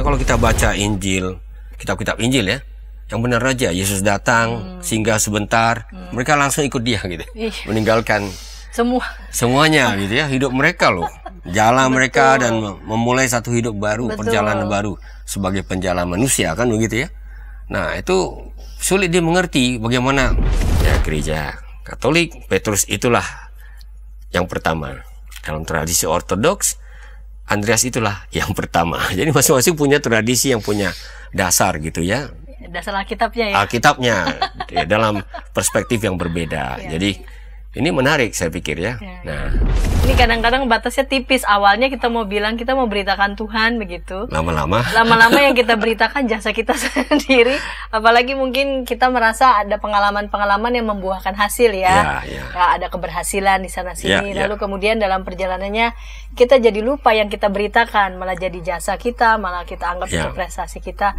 Karena kalau kita baca Injil, kitab-kitab Injil ya, yang benar aja, Yesus datang, singgah sebentar, mereka langsung ikut dia gitu. Meninggalkan semuanya gitu ya, hidup mereka loh. Jalan mereka dan memulai satu hidup baru, perjalanan baru sebagai penjalan manusia kan begitu ya. Nah, itu sulit dimengerti bagaimana ya gereja Katolik, Petrus itulah yang pertama. Dalam tradisi Ortodoks, Andreas itulah yang pertama. Jadi masing-masing punya tradisi yang punya dasar gitu ya. Dasar Alkitabnya ya. Alkitabnya ya, dalam perspektif yang berbeda. Jadi ini menarik saya pikir ya. Nah, ini kadang-kadang batasnya tipis. Awalnya kita mau bilang kita mau beritakan Tuhan begitu. Lama-lama yang kita beritakan jasa kita sendiri. Apalagi mungkin kita merasa ada pengalaman-pengalaman yang membuahkan hasil ya. Ya, ada keberhasilan di sana sini. Lalu kemudian dalam perjalanannya kita jadi lupa yang kita beritakan, malah jadi jasa kita, malah kita anggap itu prestasi kita.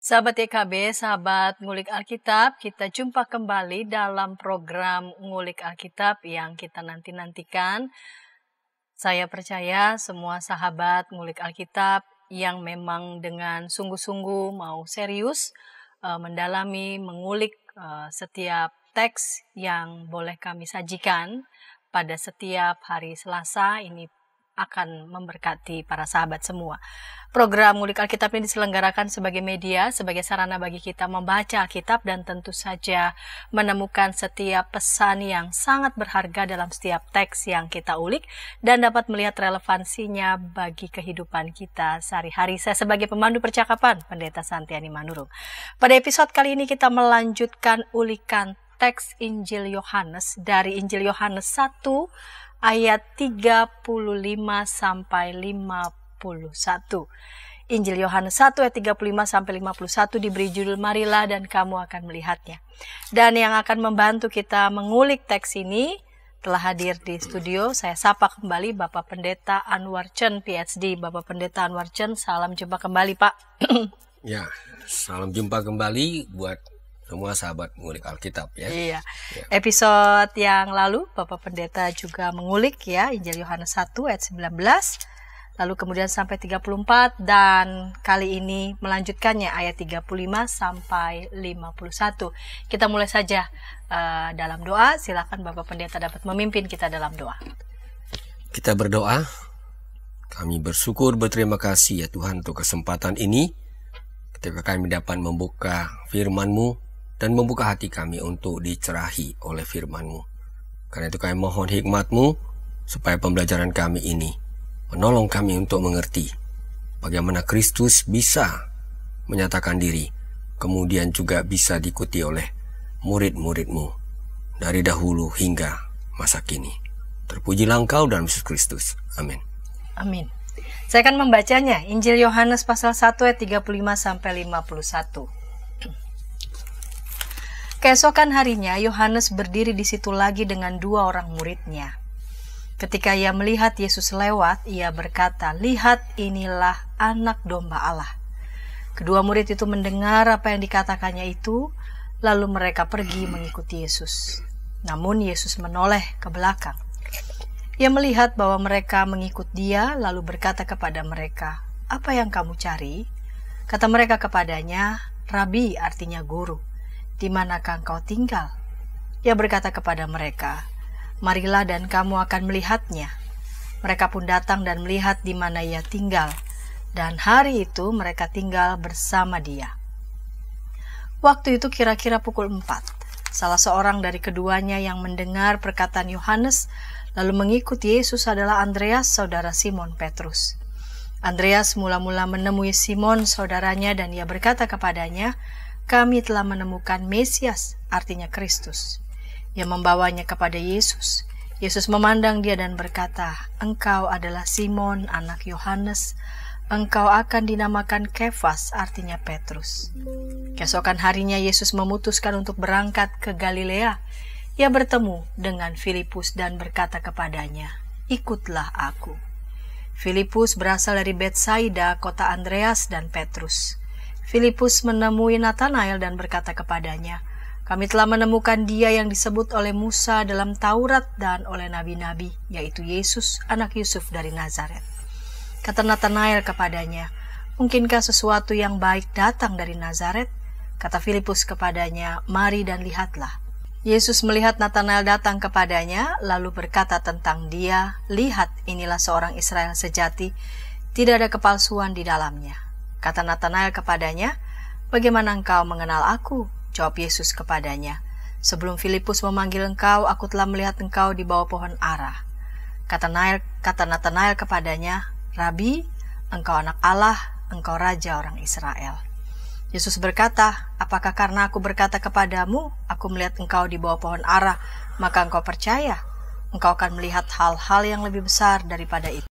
Sahabat YKB, sahabat Ngulik Alkitab, kita jumpa kembali dalam program Ngulik Alkitab yang kita nanti-nantikan. Saya percaya semua sahabat Ngulik Alkitab yang memang dengan sungguh-sungguh mau serius mendalami, mengulik setiap teks yang boleh kami sajikan pada setiap hari Selasa ini akan memberkati para sahabat semua. Program Ngulik Alkitab ini diselenggarakan sebagai media, sebagai sarana bagi kita membaca Alkitab dan tentu saja menemukan setiap pesan yang sangat berharga dalam setiap teks yang kita ulik dan dapat melihat relevansinya bagi kehidupan kita sehari-hari. Saya sebagai pemandu percakapan, Pendeta Santiani Manurung. Pada episode kali ini kita melanjutkan ulikan teks Injil Yohanes dari Injil Yohanes 1 ayat 35 sampai 51. Injil Yohanes 1 ayat 35 sampai 51 diberi judul Marilah dan kamu akan melihatnya. Dan yang akan membantu kita mengulik teks ini telah hadir di studio. Saya sapa kembali Bapak Pendeta Anwar Chen PhD. Bapak Pendeta Anwar Chen, salam jumpa kembali Pak. Ya, salam jumpa kembali buat semua sahabat mengulik Alkitab ya. Iya. Episode yang lalu Bapak Pendeta juga mengulik ya Injil Yohanes 1 ayat 19 lalu kemudian sampai 34 dan kali ini melanjutkannya ayat 35 sampai 51. Kita mulai saja dalam doa. Silakan Bapak Pendeta dapat memimpin kita dalam doa. Kita berdoa. Kami bersyukur, berterima kasih ya Tuhan untuk kesempatan ini ketika kami dapat membuka firman-Mu dan membuka hati kami untuk dicerahi oleh firman-Mu. Karena itu kami mohon hikmat-Mu supaya pembelajaran kami ini menolong kami untuk mengerti bagaimana Kristus bisa menyatakan diri, kemudian juga bisa diikuti oleh murid-murid-Mu dari dahulu hingga masa kini. Terpujilah Engkau dalam Yesus Kristus. Amin. Amin. Saya akan membacanya, Injil Yohanes pasal 1 ayat 35 sampai 51. Keesokan harinya, Yohanes berdiri di situ lagi dengan 2 orang muridnya. Ketika ia melihat Yesus lewat, ia berkata, "Lihat, inilah anak domba Allah." Kedua murid itu mendengar apa yang dikatakannya itu, lalu mereka pergi mengikuti Yesus. Namun Yesus menoleh ke belakang. Ia melihat bahwa mereka mengikut dia, lalu berkata kepada mereka, "Apa yang kamu cari?" Kata mereka kepadanya, "Rabi," artinya guru, "di manakah engkau tinggal?" Ia berkata kepada mereka, "Marilah dan kamu akan melihatnya." Mereka pun datang dan melihat di mana ia tinggal, dan hari itu mereka tinggal bersama dia. Waktu itu kira-kira pukul 4. Salah seorang dari keduanya yang mendengar perkataan Yohanes lalu mengikuti Yesus adalah Andreas, saudara Simon Petrus. Andreas mula-mula menemui Simon, saudaranya, dan ia berkata kepadanya, "Kami telah menemukan Mesias," artinya Kristus. Ia membawanya kepada Yesus. Yesus memandang dia dan berkata, "Engkau adalah Simon, anak Yohanes. Engkau akan dinamakan Kefas," artinya Petrus. Keesokan harinya Yesus memutuskan untuk berangkat ke Galilea. Ia bertemu dengan Filipus dan berkata kepadanya, "Ikutlah aku." Filipus berasal dari Betsaida, kota Andreas dan Petrus. Filipus menemui Natanael dan berkata kepadanya, Kami telah menemukan Dia yang disebut oleh Musa dalam Taurat dan oleh nabi-nabi, yaitu Yesus, anak Yusuf dari Nazaret. Kata Natanael kepadanya, mungkinkah sesuatu yang baik datang dari Nazaret? Kata Filipus kepadanya, mari dan lihatlah. Yesus melihat Natanael datang kepadanya, lalu berkata tentang dia, lihat, inilah seorang Israel sejati, tidak ada kepalsuan di dalamnya. Kata Natanael kepadanya, bagaimana engkau mengenal aku? Jawab Yesus kepadanya, sebelum Filipus memanggil engkau, aku telah melihat engkau di bawah pohon ara. Kata Natanael kepadanya, Rabi, engkau anak Allah, engkau raja orang Israel. Yesus berkata, apakah karena aku berkata kepadamu, aku melihat engkau di bawah pohon ara, maka engkau percaya? Engkau akan melihat hal-hal yang lebih besar daripada itu.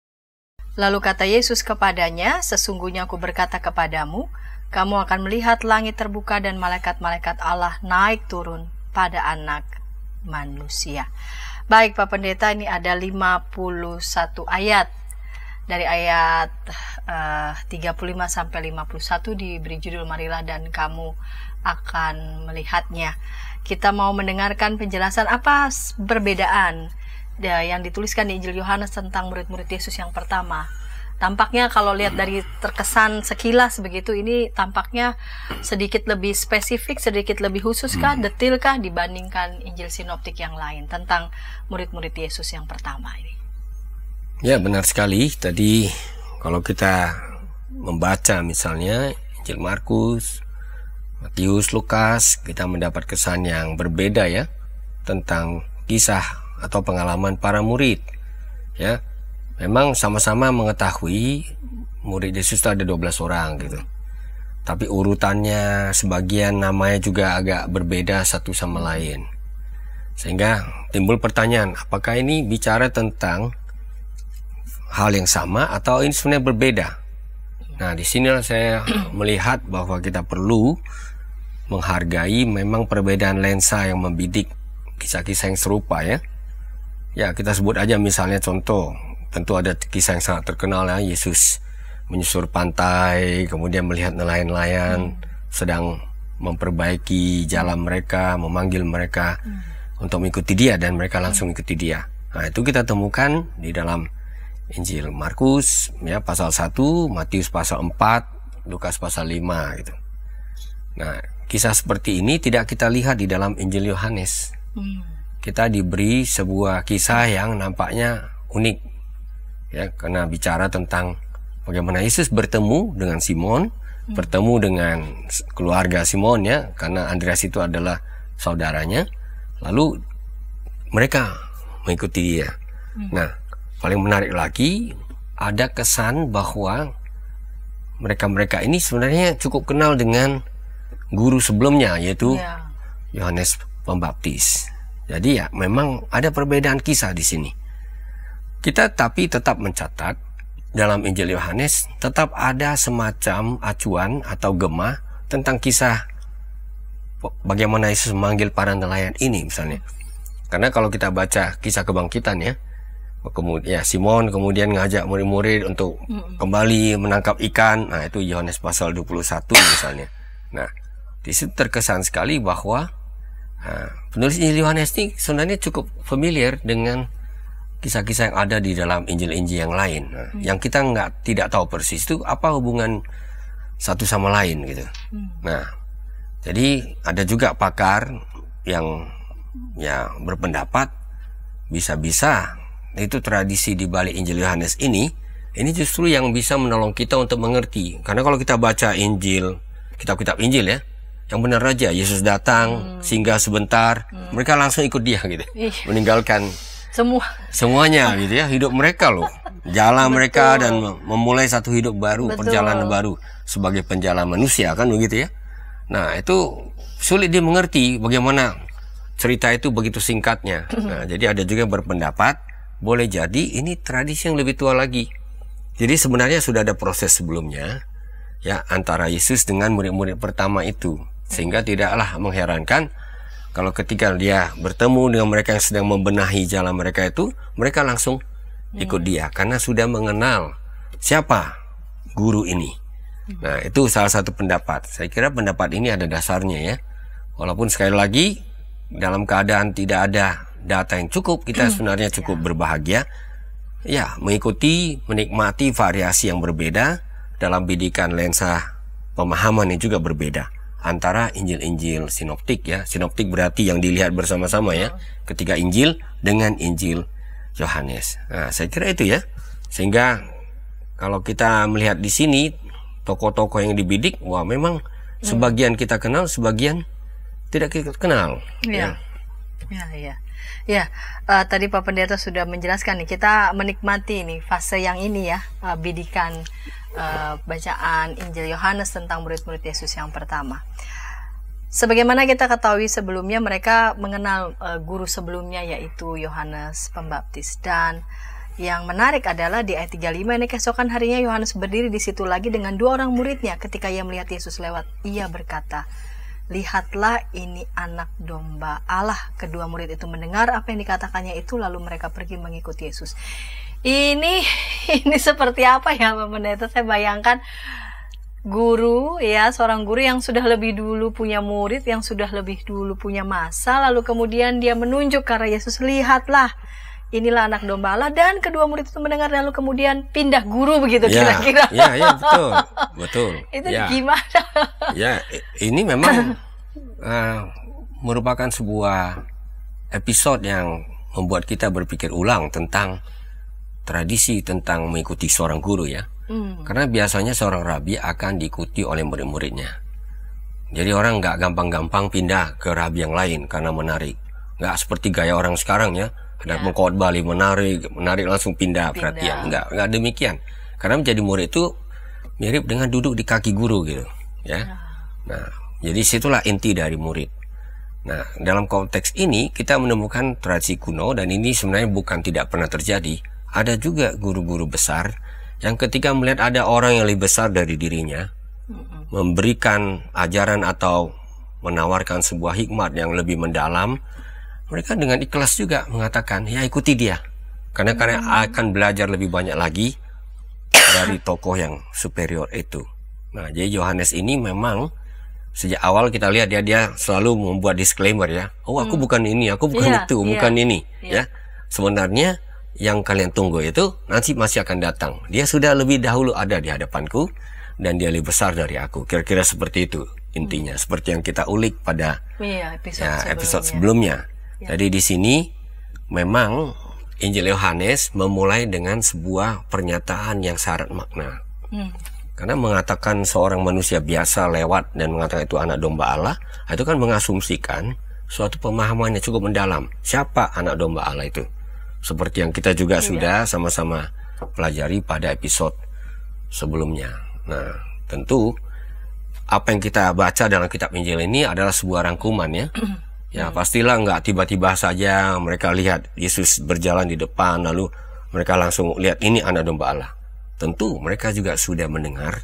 Lalu kata Yesus kepadanya, sesungguhnya aku berkata kepadamu, kamu akan melihat langit terbuka dan malaikat-malaikat Allah naik turun pada anak manusia. Baik Pak Pendeta, ini ada 51 ayat. Dari ayat 35 sampai 51 diberi judul marilah dan kamu akan melihatnya. Kita mau mendengarkan penjelasan apa perbedaan yang dituliskan di Injil Yohanes tentang murid-murid Yesus yang pertama. Tampaknya kalau lihat dari terkesan sekilas begitu, ini tampaknya sedikit lebih spesifik, sedikit lebih khusus kah, detil kah dibandingkan Injil sinoptik yang lain tentang murid-murid Yesus yang pertama ini. Ya, benar sekali. Tadi kalau kita membaca misalnya Injil Markus, Matius, Lukas, kita mendapat kesan yang berbeda ya tentang kisah atau pengalaman para murid. Ya, memang sama-sama mengetahui murid Yesus itu ada 12 orang gitu. Tapi urutannya, sebagian namanya juga agak berbeda satu sama lain. Sehingga timbul pertanyaan, apakah ini bicara tentang hal yang sama atau ini sebenarnya berbeda? Nah, di sini saya melihat bahwa kita perlu menghargai memang perbedaan lensa yang membidik kisah-kisah yang serupa ya. Ya, kita sebut aja misalnya contoh, tentu ada kisah yang sangat terkenal ya, Yesus menyusur pantai, kemudian melihat nelayan-nelayan sedang memperbaiki jalan mereka, memanggil mereka untuk mengikuti dia dan mereka langsung ikuti dia. Nah, itu kita temukan di dalam Injil Markus ya pasal 1, Matius pasal 4, Lukas pasal 5 gitu. Nah, kisah seperti ini tidak kita lihat di dalam Injil Yohanes. Kita diberi sebuah kisah yang nampaknya unik ya, karena bicara tentang bagaimana Yesus bertemu dengan Simon, bertemu dengan keluarga Simon ya, karena Andreas itu adalah saudaranya. Lalu mereka mengikuti dia. Nah, paling menarik lagi, ada kesan bahwa mereka-mereka ini sebenarnya cukup kenal dengan guru sebelumnya, yaitu Yohanes Pembaptis. Jadi ya, memang ada perbedaan kisah di sini. Kita tapi tetap mencatat dalam Injil Yohanes tetap ada semacam acuan atau gema tentang kisah bagaimana Yesus memanggil para nelayan ini misalnya. Karena kalau kita baca kisah kebangkitan ya, kemudian Simon kemudian ngajak murid-murid untuk kembali menangkap ikan. Nah, itu Yohanes pasal 21 misalnya. Nah, di situ terkesan sekali bahwa penulis Injil Yohanes ini sebenarnya cukup familiar dengan kisah-kisah yang ada di dalam Injil-Injil yang lain. Nah, yang kita tidak tahu persis itu apa hubungan satu sama lain gitu. Nah, jadi ada juga pakar yang ya berpendapat bisa-bisa itu tradisi di balik Injil Yohanes ini justru yang bisa menolong kita untuk mengerti. Karena kalau kita baca Injil, kitab-kitab Injil ya, yang benar aja Yesus datang, singgah sebentar, mereka langsung ikut dia gitu. Meninggalkan semuanya gitu ya, hidup mereka loh. Jalan mereka dan memulai satu hidup baru, perjalanan baru sebagai penjalan manusia kan begitu ya. Nah, itu sulit dimengerti bagaimana cerita itu begitu singkatnya. Nah, jadi ada juga berpendapat boleh jadi ini tradisi yang lebih tua lagi. Jadi sebenarnya sudah ada proses sebelumnya ya antara Yesus dengan murid-murid pertama itu. Sehingga tidaklah mengherankan kalau ketika dia bertemu dengan mereka yang sedang membenahi jalan mereka itu, mereka langsung ikut dia karena sudah mengenal siapa guru ini. Nah, itu salah satu pendapat. Saya kira pendapat ini ada dasarnya ya, Walaupun sekali lagi dalam keadaan tidak ada data yang cukup, kita sebenarnya cukup berbahagia ya mengikuti, menikmati variasi yang berbeda dalam bidikan lensa pemahaman yang juga berbeda antara Injil-Injil sinoptik ya. Sinoptik berarti yang dilihat bersama-sama ya, ketiga Injil dengan Injil Yohanes. Nah, saya kira itu ya. Sehingga kalau kita melihat di sini tokoh-tokoh yang dibidik, wah memang sebagian kita kenal, sebagian tidak kita kenal. Ya. Tadi Pak Pendeta sudah menjelaskan nih, kita menikmati nih fase yang ini ya, bidikan bacaan Injil Yohanes tentang murid-murid Yesus yang pertama. Sebagaimana kita ketahui sebelumnya, mereka mengenal guru sebelumnya yaitu Yohanes Pembaptis. Dan yang menarik adalah di ayat 35 ini, keesokan harinya Yohanes berdiri di situ lagi dengan dua orang muridnya. Ketika ia melihat Yesus lewat, ia berkata, "Lihatlah, ini anak domba Allah." Kedua murid itu mendengar apa yang dikatakannya itu, lalu mereka pergi mengikuti Yesus. Ini seperti apa ya Pak Pendeta? Saya bayangkan guru ya, seorang guru yang sudah lebih dulu punya murid, yang sudah lebih dulu punya masa, lalu kemudian dia menunjuk ke arah Yesus, "Lihatlah, inilah anak domba Allah." Dan kedua murid itu mendengar, lalu kemudian pindah guru begitu kira-kira. Ya, betul. Itu gimana? Ya, ini memang merupakan sebuah episode yang membuat kita berpikir ulang tentang tradisi tentang mengikuti seorang guru ya. Karena biasanya seorang rabi akan diikuti oleh murid-muridnya. Jadi orang nggak gampang-gampang pindah ke rabi yang lain karena menarik. Nggak seperti gaya orang sekarang ya. Ada pengkhotbah menarik langsung pindah perhatian. Nggak demikian. Karena menjadi murid itu mirip dengan duduk di kaki guru gitu ya. Nah, jadi situlah inti dari murid. Nah, dalam konteks ini kita menemukan tradisi kuno, dan ini sebenarnya bukan tidak pernah terjadi. Ada juga guru-guru besar yang ketika melihat ada orang yang lebih besar dari dirinya, memberikan ajaran atau menawarkan sebuah hikmat yang lebih mendalam, mereka dengan ikhlas juga mengatakan, ya ikuti dia. Karena akan belajar lebih banyak lagi dari tokoh yang superior itu. Nah, jadi Yohanes ini memang sejak awal kita lihat dia selalu membuat disclaimer ya. Oh, aku bukan ini, aku bukan itu, bukan ini. Ya, sebenarnya yang kalian tunggu itu nanti masih akan datang. Dia sudah lebih dahulu ada di hadapanku dan dia lebih besar dari aku. Kira-kira seperti itu intinya. Seperti yang kita ulik pada episode sebelumnya. Jadi di sini memang Injil Yohanes memulai dengan sebuah pernyataan yang syarat makna. Karena mengatakan seorang manusia biasa lewat dan mengatakan itu anak domba Allah, itu kan mengasumsikan suatu pemahaman yang cukup mendalam. Siapa anak domba Allah itu? Seperti yang kita juga sudah sama-sama pelajari pada episode sebelumnya. Nah, tentu apa yang kita baca dalam kitab Injil ini adalah sebuah rangkuman ya. Ya, pastilah nggak tiba-tiba saja mereka lihat Yesus berjalan di depan lalu mereka langsung lihat ini anak domba Allah. Tentu mereka juga sudah mendengar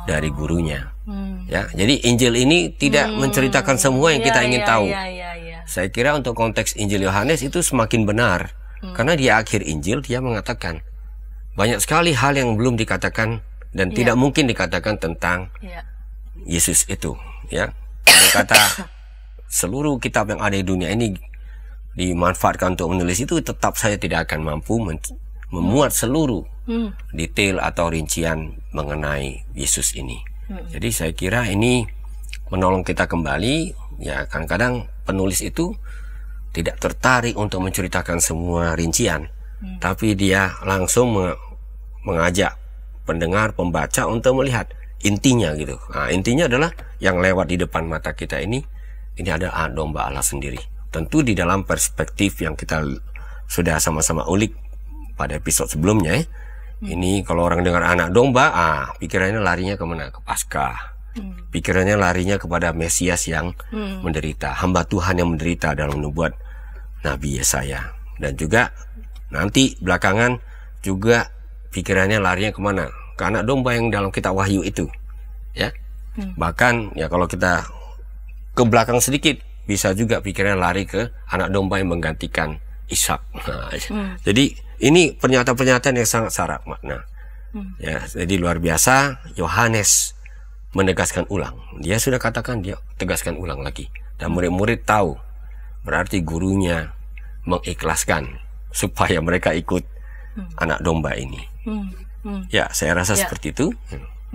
dari gurunya. Ya, jadi Injil ini tidak menceritakan semua yang kita ingin tahu. Saya kira untuk konteks Injil Yohanes itu semakin benar. Karena di akhir Injil dia mengatakan banyak sekali hal yang belum dikatakan dan tidak mungkin dikatakan tentang Yesus itu. Ya, dia kata seluruh kitab yang ada di dunia ini dimanfaatkan untuk menulis itu, tetap saya tidak akan mampu memuat seluruh detail atau rincian mengenai Yesus ini. Jadi saya kira ini menolong kita kembali. Ya, kadang-kadang penulis itu tidak tertarik untuk menceritakan semua rincian, tapi dia langsung mengajak pendengar, pembaca untuk melihat intinya gitu. Nah, intinya adalah yang lewat di depan mata kita ini adalah domba Allah sendiri. Tentu di dalam perspektif yang kita sudah sama-sama ulik pada episode sebelumnya ya. Ini kalau orang dengar anak domba, pikirannya larinya kemana? Ke Paskah. Pikirannya larinya kepada Mesias yang menderita, hamba Tuhan yang menderita dalam nubuat Nabi Yesaya. Dan juga nanti belakangan juga pikirannya larinya kemana? Ke anak domba yang dalam kitab Wahyu itu ya. Bahkan ya kalau kita ke belakang sedikit, bisa juga pikirannya lari ke anak domba yang menggantikan Ishak. Jadi ini pernyataan-pernyataan yang sangat syarat makna. Ya, jadi luar biasa Yohanes menegaskan ulang. Dia sudah katakan, dia tegaskan ulang lagi. Dan murid-murid tahu, berarti gurunya mengikhlaskan supaya mereka ikut anak domba ini. Ya, saya rasa seperti itu.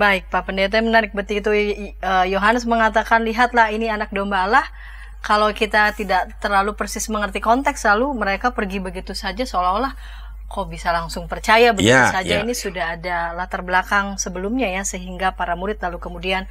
Baik, Pak Pendeta, menarik begitu. Yohanes mengatakan, lihatlah ini anak domba Allah. Kalau kita tidak terlalu persis mengerti konteks, lalu mereka pergi begitu saja seolah-olah kok bisa langsung percaya begitu saja. Ini sudah ada latar belakang sebelumnya ya, sehingga para murid lalu kemudian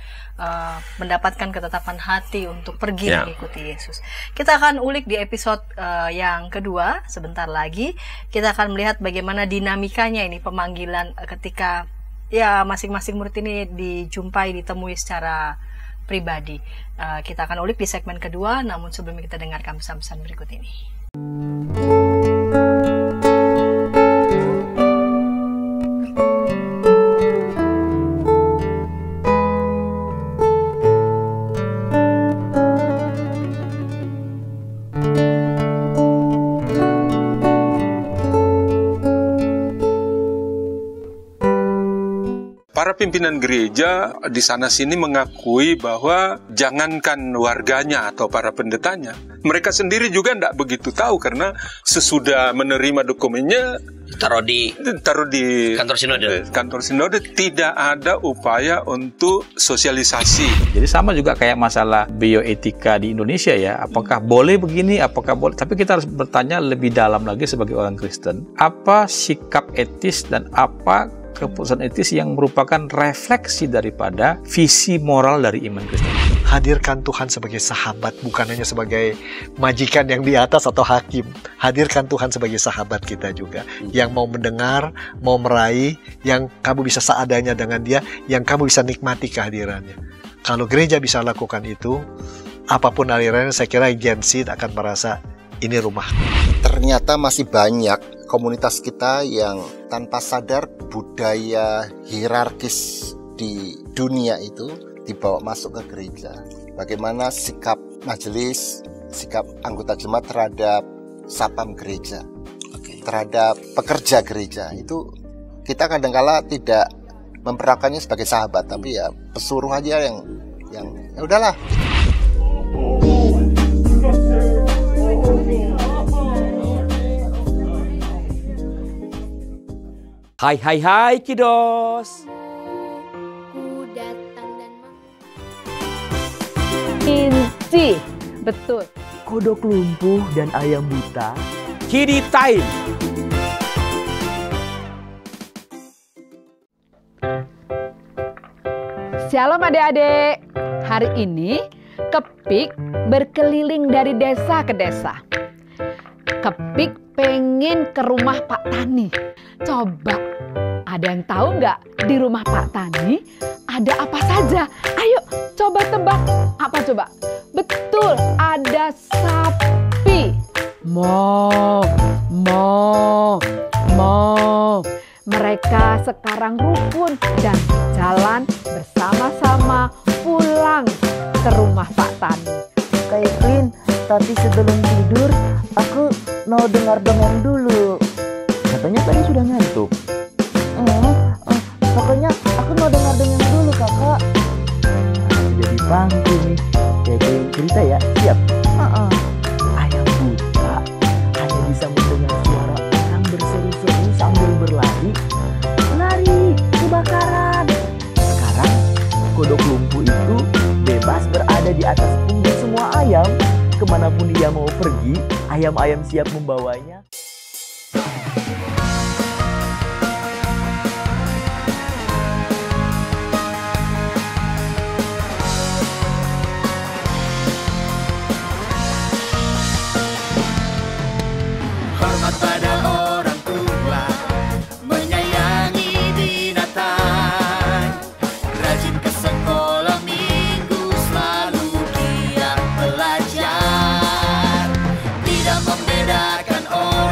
mendapatkan ketetapan hati untuk pergi mengikuti Yesus. Kita akan ulik di episode yang kedua sebentar lagi. Kita akan melihat bagaimana dinamikanya ini, pemanggilan ketika ya masing-masing murid ini ditemui secara pribadi. Kita akan ulik di segmen kedua, namun sebelumnya kita dengarkan pesan-pesan berikut ini. Para pimpinan gereja di sana-sini mengakui bahwa jangankan warganya atau para pendetanya, mereka sendiri juga tidak begitu tahu karena sesudah menerima dokumennya taruh di kantor sinode tidak ada upaya untuk sosialisasi. Jadi sama juga kayak masalah bioetika di Indonesia ya, apakah boleh begini, apakah boleh, tapi kita harus bertanya lebih dalam lagi sebagai orang Kristen, apa sikap etis dan apa keputusan etis yang merupakan refleksi daripada visi moral dari iman Kristen. Hadirkan Tuhan sebagai sahabat, bukan hanya sebagai majikan yang di atas atau hakim. Hadirkan Tuhan sebagai sahabat kita juga, yang mau mendengar, mau meraih, yang kamu bisa seadanya dengan dia, yang kamu bisa nikmati kehadirannya. Kalau gereja bisa lakukan itu, apapun alirannya, saya kira Gen Z akan merasa ini rumah. Ternyata masih banyak komunitas kita yang tanpa sadar budaya hierarkis di dunia itu dibawa masuk ke gereja. Bagaimana sikap majelis, sikap anggota jemaat terhadap satpam gereja, terhadap pekerja gereja, itu kita kadang-kala tidak memperlakukannya sebagai sahabat, tapi ya pesuruh aja yang ya udahlah. Hai kiddos. Inci, betul. Kodok lumpuh dan ayam buta. Kiddy time. Shalom adik-adik. Hari ini Kepik berkeliling dari desa ke desa. Kepik pengen ke rumah Pak Tani. Coba, ada yang tahu nggak di rumah Pak Tani ada apa saja? Ayo coba tebak. Apa coba? Betul, ada sapi. Mo. Mereka sekarang rukun dan jalan bersama-sama pulang ke rumah Pak Tani. Kak Evelyn, tapi sebelum tidur aku mau dengar dongeng dulu. Katanya tadi sudah ngantuk. Pokoknya aku mau dengar dongeng dulu, kakak. Jadi pangku nih. Kayak cerita ya, siap? Ayam buta hanya bisa mendengar suara orang berseru-seru sambil berlari. Lari, kebakaran. Sekarang kodok lumpuh itu bebas berada di atas punggung semua ayam. Kemanapun dia mau pergi, ayam-ayam siap membawanya. Hormat pada orang tua, menyayangi binatang, rajin ke sekolah minggu, selalu giat belajar, tidak membedakan orang.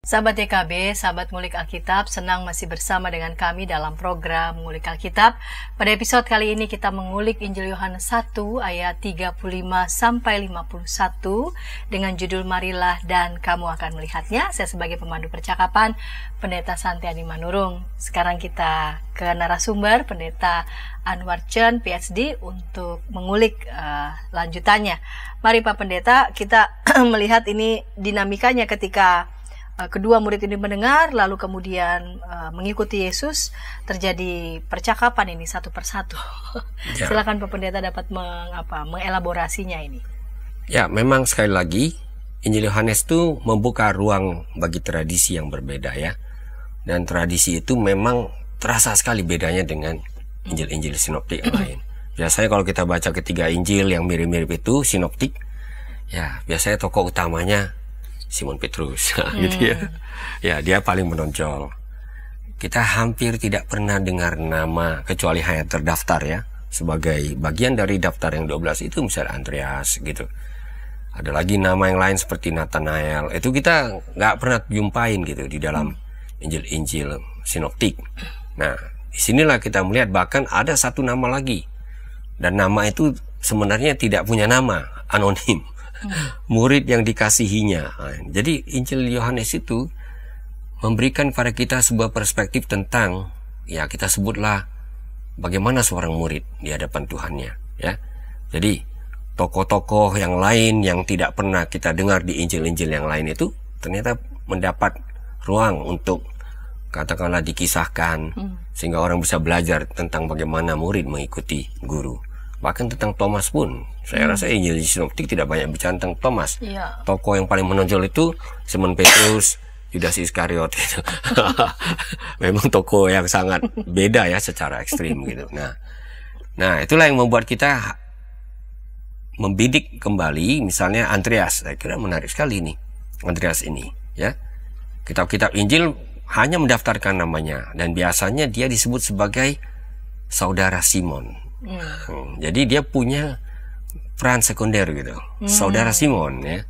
Sahabat YKB, sahabat Ngulik Alkitab, senang masih bersama dengan kami dalam program Ngulik Alkitab. Pada episode kali ini kita mengulik Injil Yohanes 1 ayat 35 sampai 51 dengan judul Marilah dan Kamu Akan Melihatnya. Saya sebagai pemandu percakapan, Pendeta Santiani Manurung. Sekarang kita ke narasumber, Pendeta Anwar Chen, PhD, untuk mengulik lanjutannya. Mari Pak Pendeta, kita melihat ini dinamikanya ketika kedua murid ini mendengar, lalu kemudian mengikuti Yesus, terjadi percakapan ini satu persatu. Ya. Silakan Pak Pendeta dapat mengelaborasinya ini. Ya, memang sekali lagi Injil Yohanes itu membuka ruang bagi tradisi yang berbeda ya. Dan tradisi itu memang terasa sekali bedanya dengan Injil-Injil sinoptik yang lain. Biasanya kalau kita baca ketiga Injil yang mirip-mirip itu sinoptik, ya biasanya tokoh utamanya Simon Petrus, gitu ya. Ya, dia paling menonjol. Kita hampir tidak pernah dengar nama, kecuali hanya terdaftar ya, sebagai bagian dari daftar yang 12 itu misalnya Andreas gitu. Ada lagi nama yang lain seperti Nathanael, itu kita nggak pernah jumpain gitu di dalam Injil-Injil sinoptik. Nah, disinilah kita melihat bahkan ada satu nama lagi. Dan nama itu sebenarnya tidak punya nama, anonim. Murid yang dikasihinya. Jadi Injil Yohanes itu memberikan pada kita sebuah perspektif tentang, ya kita sebutlah bagaimana seorang murid di hadapan Tuhannya, ya. Jadi tokoh-tokoh yang lain yang tidak pernah kita dengar di Injil-Injil yang lain itu ternyata mendapat ruang untuk katakanlah dikisahkan, sehingga orang bisa belajar tentang bagaimana murid mengikuti guru. Bahkan tentang Thomas pun, saya rasa Injil sinoptik tidak banyak bicara tentang Thomas. Ya. Tokoh yang paling menonjol itu Simon Petrus, Yudas Iskariot gitu. Memang tokoh yang sangat beda ya secara ekstrim gitu. Nah itulah yang membuat kita membidik kembali, misalnya Andreas. Saya kira menarik sekali nih Andreas ini, ya. Kitab-kitab Injil hanya mendaftarkan namanya, dan biasanya dia disebut sebagai saudara Simon. Jadi dia punya peran sekunder gitu, saudara Simon ya,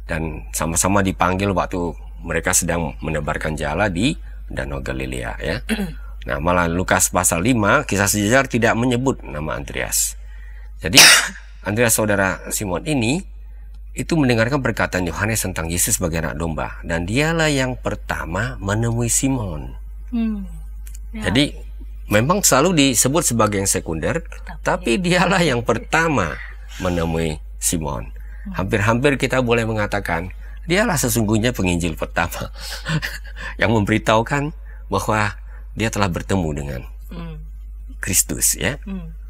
dan sama-sama dipanggil waktu mereka sedang menebarkan jala di Danau Galilea ya. Nah, malah Lukas pasal 5 kisah sejarah tidak menyebut nama Andreas. Jadi Andreas saudara Simon ini itu mendengarkan perkataan Yohanes tentang Yesus sebagai anak domba, dan dialah yang pertama menemui Simon. Ya. Jadi memang selalu disebut sebagai yang sekunder, tapi dialah yang pertama menemui Simon. Hampir-hampir kita boleh mengatakan dialah sesungguhnya penginjil pertama yang memberitahukan bahwa dia telah bertemu dengan Kristus ya.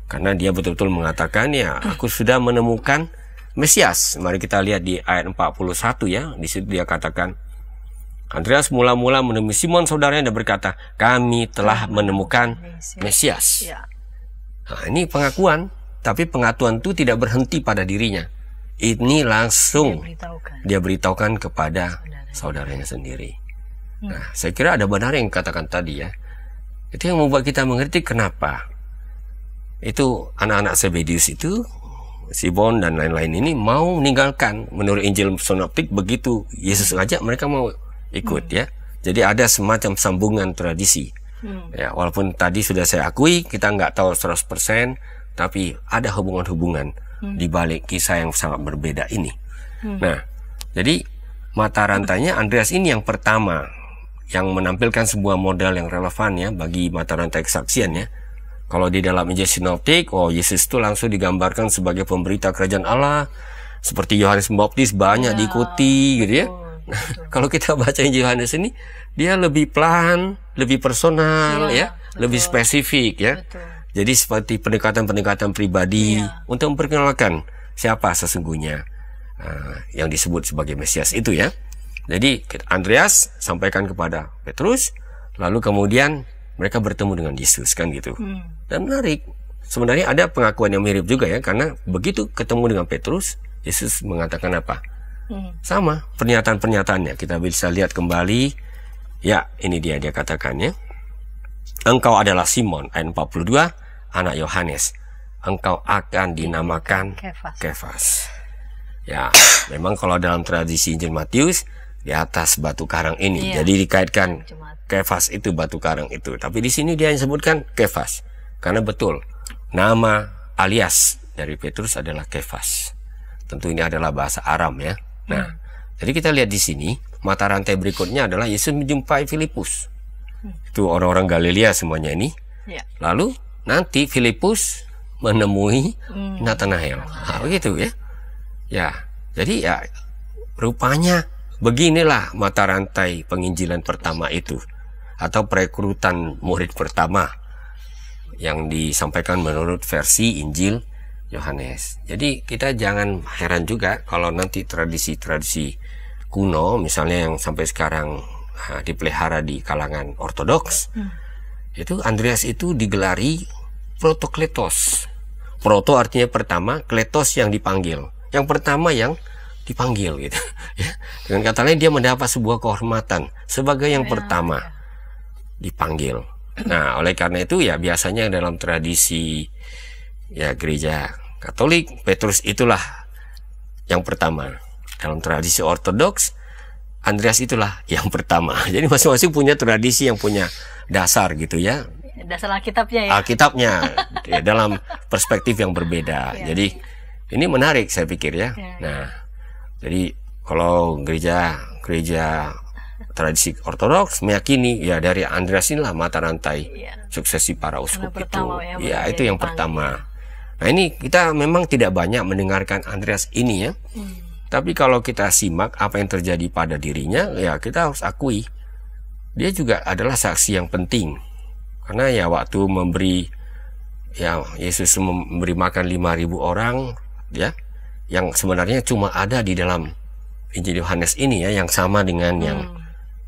Karena dia betul-betul mengatakan, ya aku sudah menemukan Mesias. Mari kita lihat di ayat 41 ya. Di situ dia katakan, Andreas mula-mula menemui Simon saudaranya dan berkata, kami telah menemukan Mesias. Ya. Nah, ini pengakuan, tapi pengakuan itu tidak berhenti pada dirinya. Ini langsung dia beritahukan kepada saudaranya sendiri. Nah, saya kira ada benar yang katakan tadi ya. Itu yang membuat kita mengerti kenapa itu anak-anak Zebedius itu, Simon dan lain-lain ini mau meninggalkan menurut Injil sinoptik. Begitu Yesus ngajak, mereka mau ikut ya. Jadi ada semacam sambungan tradisi. Ya, walaupun tadi sudah saya akui kita nggak tahu 100%, tapi ada hubungan-hubungan di balik kisah yang sangat berbeda ini. Nah, jadi mata rantainya Andreas ini yang pertama yang menampilkan sebuah modal yang relevan ya bagi mata rantai kesaksian ya. Kalau di dalam Injil sinoptik, Yesus itu langsung digambarkan sebagai pemberita kerajaan Allah, seperti Yohanes Pembaptis banyak diikuti gitu ya. Kalau kita baca Injil Yohanes ini, dia lebih pelan, lebih personal ya, lebih spesifik ya. Jadi seperti pendekatan-pendekatan pribadi untuk memperkenalkan siapa sesungguhnya yang disebut sebagai Mesias itu ya. Jadi Andreas sampaikan kepada Petrus, lalu kemudian mereka bertemu dengan Yesus kan gitu. Dan menarik, sebenarnya ada pengakuan yang mirip juga ya, karena begitu ketemu dengan Petrus, Yesus mengatakan apa? Sama pernyataan-pernyataannya. Kita bisa lihat kembali. Ya, ini dia katakannya. Engkau adalah Simon, ayat 42, anak Yohanes. Engkau akan dinamakan Kefas. Ya, memang kalau dalam tradisi Injil Matius di atas batu karang ini. Jadi dikaitkan Kefas itu batu karang itu. Tapi di sini dia yang sebutkan Kefas. Karena betul nama alias dari Petrus adalah Kefas. Tentu ini adalah bahasa Aram ya. Nah, jadi kita lihat di sini mata rantai berikutnya adalah Yesus menjumpai Filipus. Itu orang-orang Galilea semuanya ini. Lalu nanti Filipus menemui Nathanael. Nah, begitu ya. Ya, jadi ya rupanya beginilah mata rantai penginjilan pertama itu, atau perekrutan murid pertama yang disampaikan menurut versi Injil Yohanes. Jadi kita jangan heran juga kalau nanti tradisi-tradisi kuno, misalnya yang sampai sekarang dipelihara di kalangan Ortodoks, itu Andreas itu digelari protokletos. Proto artinya pertama, kletos yang dipanggil. Yang pertama yang dipanggil gitu. Dengan kata lain dia mendapat sebuah kehormatan sebagai yang pertama dipanggil. Nah, oleh karena itu ya biasanya dalam tradisi ya gereja Katolik, Petrus itulah yang pertama. Dalam tradisi Ortodoks, Andreas itulah yang pertama. Jadi masing-masing punya tradisi yang punya dasar gitu ya. Dasar Alkitabnya ya. Alkitabnya ya, dalam perspektif yang berbeda. Jadi ini menarik saya pikir ya. Nah, jadi kalau gereja tradisi Ortodoks meyakini ya dari Andreas inilah mata rantai suksesi para uskup itu. Ya itu yang pertama. Nah ini kita memang tidak banyak mendengarkan Andreas ini ya. Tapi kalau kita simak apa yang terjadi pada dirinya, ya kita harus akui dia juga adalah saksi yang penting. Karena ya waktu Yesus memberi makan 5.000 orang ya, yang sebenarnya cuma ada di dalam Injil Yohanes ini ya, yang sama dengan yang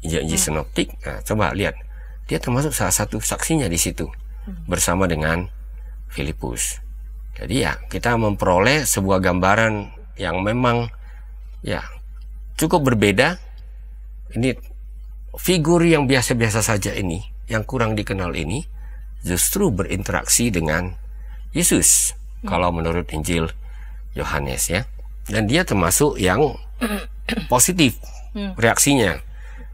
Injil Sinoptik. Nah, coba lihat, dia termasuk salah satu saksinya di situ bersama dengan Filipus. Jadi ya kita memperoleh sebuah gambaran yang memang ya cukup berbeda. Ini figur yang biasa-biasa saja ini, yang kurang dikenal ini, justru berinteraksi dengan Yesus kalau menurut Injil Yohanes ya. Dan dia termasuk yang positif reaksinya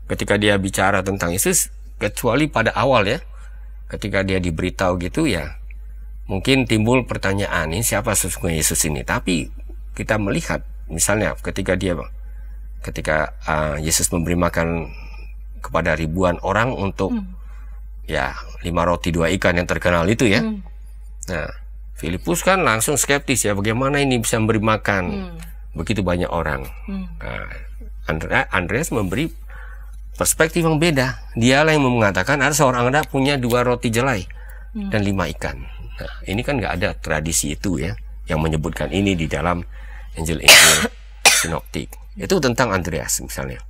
ketika dia bicara tentang Yesus, kecuali pada awal ya, ketika dia diberitahu gitu ya, mungkin timbul pertanyaan, ini siapa sesungguhnya Yesus ini. Tapi kita melihat misalnya ketika Yesus memberi makan kepada ribuan orang untuk ya 5 roti 2 ikan yang terkenal itu ya. Nah, Filipus kan langsung skeptis ya, bagaimana ini bisa memberi makan begitu banyak orang. Nah, Andreas memberi perspektif yang beda. Dialah yang mengatakan ada seorang anak punya 2 roti jelai dan 5 ikan. Nah, ini kan nggak ada tradisi itu ya, yang menyebutkan ini di dalam Injil-Injil Sinoptik. Itu tentang Andreas misalnya.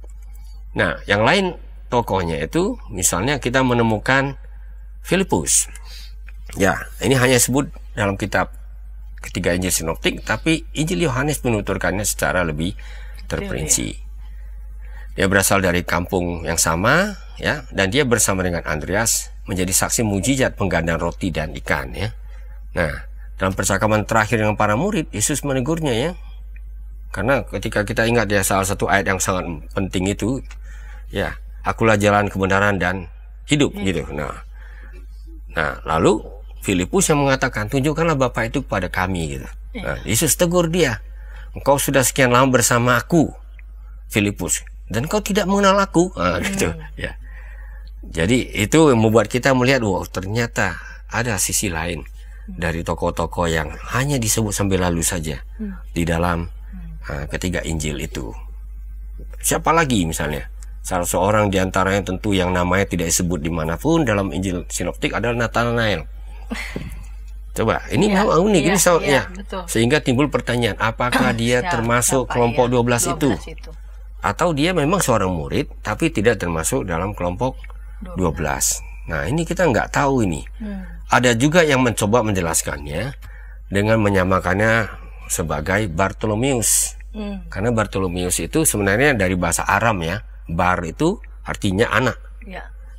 Nah, yang lain tokohnya itu misalnya kita menemukan Filipus. Ya, ini hanya sebut dalam kitab ketiga Injil Sinoptik, tapi Injil Yohanes menuturkannya secara lebih terperinci. Dia berasal dari kampung yang sama ya, dan dia bersama dengan Andreas menjadi saksi mujizat penggandaan roti dan ikan ya. Nah, dalam percakapan terakhir dengan para murid, Yesus menegurnya ya. Karena ketika kita ingat ya salah satu ayat yang sangat penting itu ya, akulah jalan kebenaran dan hidup gitu. Nah, lalu Filipus yang mengatakan, tunjukkanlah Bapa itu kepada kami gitu. Nah, Yesus tegur dia, engkau sudah sekian lama bersama aku, Filipus, dan kau tidak mengenal aku. Nah, gitu ya. Jadi itu yang membuat kita melihat, wow, ternyata ada sisi lain dari tokoh-tokoh yang hanya disebut sambil lalu saja di dalam ketiga Injil itu. Siapa lagi misalnya? Salah seorang di antaranya tentu yang namanya tidak disebut dimanapun dalam Injil Sinoptik adalah Nathanael. Coba, ini memang unik ini sehingga timbul pertanyaan, apakah dia termasuk kelompok 12 itu? Atau dia memang seorang murid tapi tidak termasuk dalam kelompok 12. Nah, ini kita nggak tahu ini. Ada juga yang mencoba menjelaskannya dengan menyamakannya sebagai Bartolomeus. Karena Bartolomeus itu sebenarnya dari bahasa Aram ya. Bar itu artinya anak.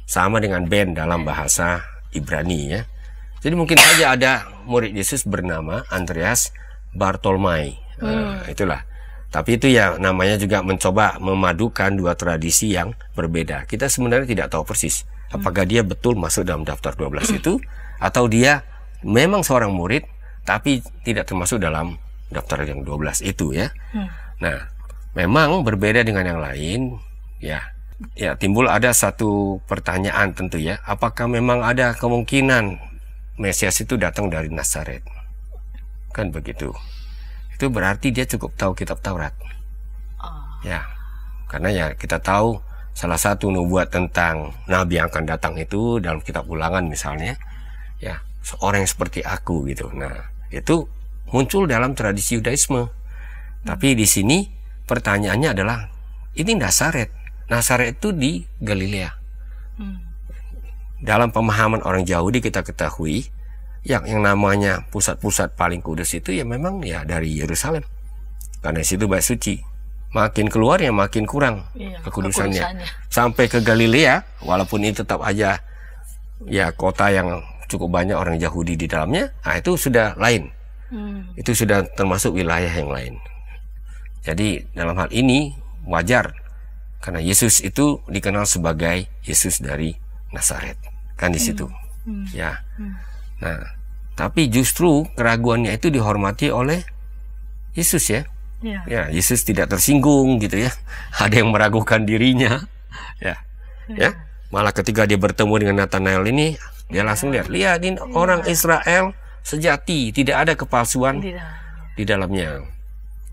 Sama dengan Ben dalam bahasa Ibrani ya. Jadi mungkin saja ada murid Yesus bernama Andreas Bartolomai. Itulah. Tapi itu ya namanya juga mencoba memadukan dua tradisi yang berbeda. Kita sebenarnya tidak tahu persis apakah dia betul masuk dalam daftar 12 itu, atau dia memang seorang murid tapi tidak termasuk dalam daftar yang 12 itu ya. Nah, memang berbeda dengan yang lain ya. Ya, timbul ada satu pertanyaan tentu ya, apakah memang ada kemungkinan Mesias itu datang dari Nazaret? Kan begitu. Itu berarti dia cukup tahu kitab Taurat. Ya, karena ya kita tahu salah satu nubuat tentang nabi yang akan datang itu dalam kitab Ulangan misalnya, ya, seorang yang seperti aku gitu. Nah, itu muncul dalam tradisi Yudaisme. Tapi di sini pertanyaannya adalah, ini Nazaret. Nazaret itu di Galilea. Dalam pemahaman orang Yahudi kita ketahui, yang namanya pusat-pusat paling kudus itu ya memang ya dari Yerusalem. Karena situ bait suci. Makin keluar ya makin kurang kekudusannya. Sampai ke Galilea, walaupun ini tetap aja ya kota yang cukup banyak orang Yahudi di dalamnya, nah itu sudah lain. Itu sudah termasuk wilayah yang lain. Jadi dalam hal ini wajar, karena Yesus itu dikenal sebagai Yesus dari Nazaret, kan di situ. Ya. Nah, tapi justru keraguannya itu dihormati oleh Yesus ya. Ya, Yesus tidak tersinggung gitu ya. Ada yang meragukan dirinya, ya. Ya. Malah ketika dia bertemu dengan Nathanael ini, dia langsung lihat ini orang Israel sejati, tidak ada kepalsuan di dalamnya.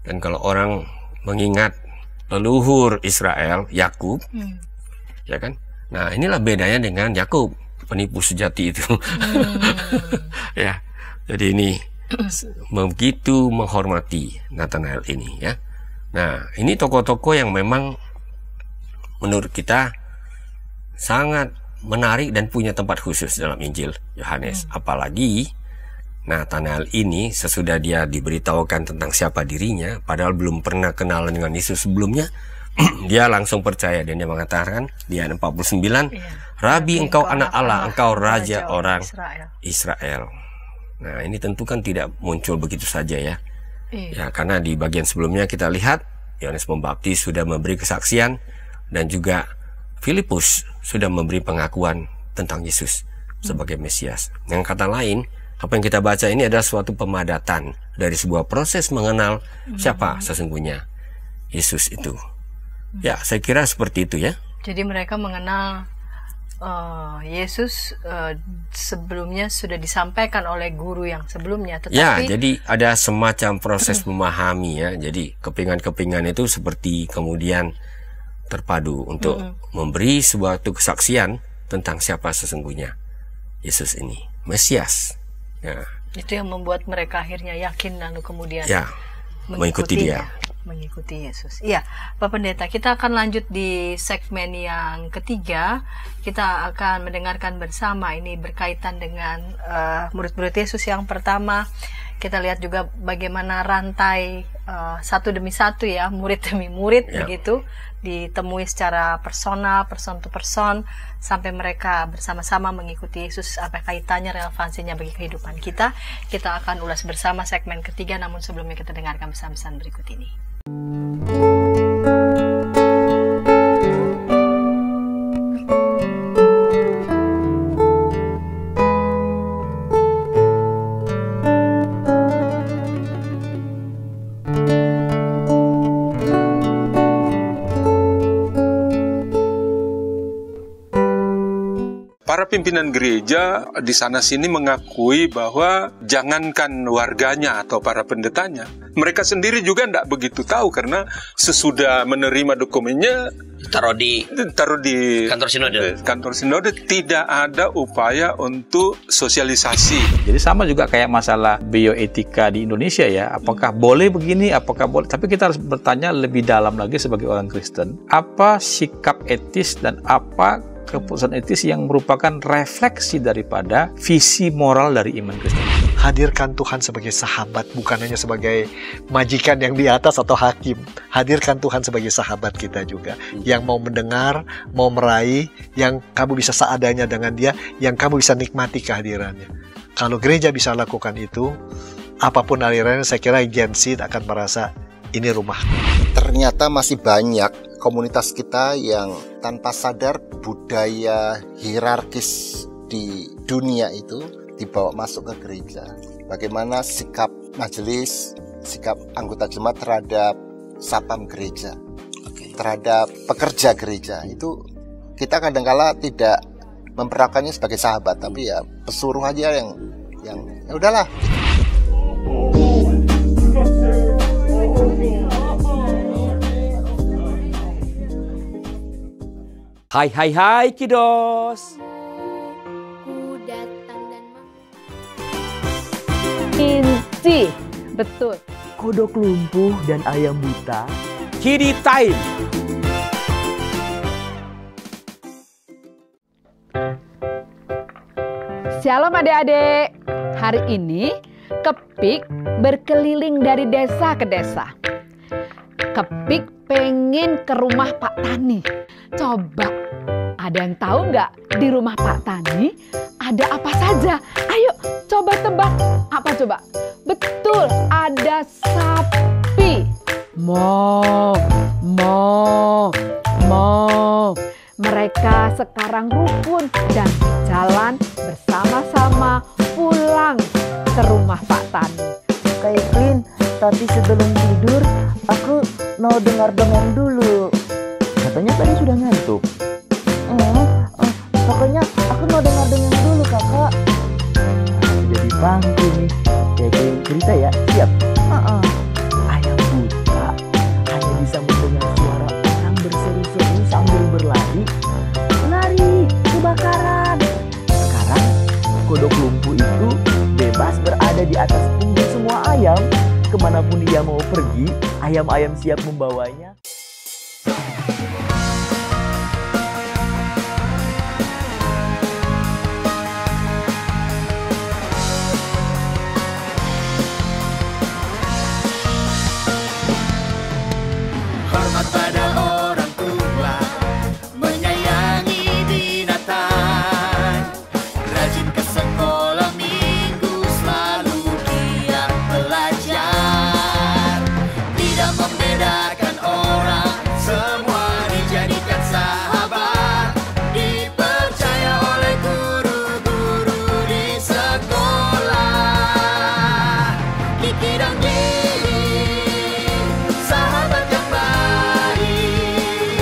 Dan kalau orang mengingat leluhur Israel, Yakub, ya kan? Nah, inilah bedanya dengan Yakub, penipu sejati itu. Ya, jadi ini begitu menghormati Nathanael ini ya. Nah, ini tokoh-tokoh yang memang menurut kita sangat menarik dan punya tempat khusus dalam Injil Yohanes. Apalagi Nathanael ini sesudah dia diberitahukan tentang siapa dirinya, padahal belum pernah kenalan dengan Yesus sebelumnya, dia langsung percaya dan dia mengatakan di ayat 49, Rabi, engkau anak Allah, engkau raja orang Israel. Nah, ini tentu kan tidak muncul begitu saja ya. Ya, karena di bagian sebelumnya kita lihat Yohanes Pembaptis sudah memberi kesaksian, dan juga Filipus sudah memberi pengakuan tentang Yesus sebagai Mesias. Yang kata lain, apa yang kita baca ini adalah suatu pemadatan dari sebuah proses mengenal siapa sesungguhnya Yesus itu. Ya, saya kira seperti itu ya. Jadi mereka mengenal Yesus sebelumnya sudah disampaikan oleh guru yang sebelumnya. Tetapi ya, jadi ada semacam proses memahami ya. Jadi kepingan-kepingan itu seperti kemudian terpadu untuk memberi sebuah kesaksian tentang siapa sesungguhnya Yesus ini, Mesias. Ya. Itu yang membuat mereka akhirnya yakin lalu kemudian ya, mengikuti dia. Mengikuti Yesus. Iya, Pak Pendeta, kita akan lanjut di segmen yang ketiga. Kita akan mendengarkan bersama, ini berkaitan dengan murid-murid Yesus yang pertama. Kita lihat juga bagaimana rantai satu demi satu ya, murid demi murid begitu, ditemui secara personal, person to person, sampai mereka bersama-sama mengikuti Yesus. Apa kaitannya, relevansinya bagi kehidupan kita? Kita akan ulas bersama segmen ketiga, namun sebelumnya kita dengarkan pesan-pesan berikut ini. Para pimpinan gereja di sana-sini mengakui bahwa jangankan warganya atau para pendetanya, mereka sendiri juga tidak begitu tahu, karena sesudah menerima dokumennya taruh di kantor sinode, tidak ada upaya untuk sosialisasi. Jadi sama juga kayak masalah bioetika di Indonesia ya, apakah boleh begini, apakah boleh, tapi kita harus bertanya lebih dalam lagi sebagai orang Kristen, apa sikap etis dan apa keputusan etis yang merupakan refleksi daripada visi moral dari iman Kristen. Hadirkan Tuhan sebagai sahabat, bukan hanya sebagai majikan yang di atas atau hakim. Hadirkan Tuhan sebagai sahabat kita juga, yang mau mendengar, mau meraih, yang kamu bisa seadanya dengan dia, yang kamu bisa nikmati kehadirannya. Kalau gereja bisa lakukan itu, apapun alirannya, saya kira Gen Z akan merasa ini rumah. Ternyata masih banyak komunitas kita yang tanpa sadar budaya hierarkis di dunia itu dibawa masuk ke gereja. Bagaimana sikap majelis, sikap anggota jemaat terhadap satpam gereja, terhadap pekerja gereja, itu kita kadang-kala tidak memperlakukannya sebagai sahabat, tapi ya pesuruh aja yang ya udahlah. Hai kiddos. Inci, betul. Kodok lumpuh dan ayam buta. Kiddy Time. Shalom adik-adik. Hari ini Kepik berkeliling dari desa ke desa. Kepik pengen ke rumah Pak Tani. Coba, ada yang tahu nggak di rumah Pak Tani ada apa saja? Ayo coba tebak. Apa coba? Betul, ada sapi. Mo. Mereka sekarang rukun dan jalan bersama-sama pulang ke rumah Pak Tani. Kak Evelyn, tapi sebelum tidur aku mau dengar dongeng dulu. Katanya tadi sudah ngantuk. Pokoknya aku mau dengar dongeng dulu, kakak. Jadi pangku nih. Kayak cerita ya, siap? Ayam buta hanya bisa mendengar suara orang berseru-seru sambil berlari. Lari, kebakaran. Sekarang kodok lumpuh itu bebas berada di atas punggung semua ayam. Kemanapun dia mau pergi, ayam-ayam siap membawanya. Hormat pada orang tua, menyayangi binatang, rajin ke sekolah minggu, selalu giat belajar, tidak membedakan orang, semua dijadikan sahabat, dipercaya oleh guru-guru di sekolah. Kiki dan Didi, sahabat yang baik,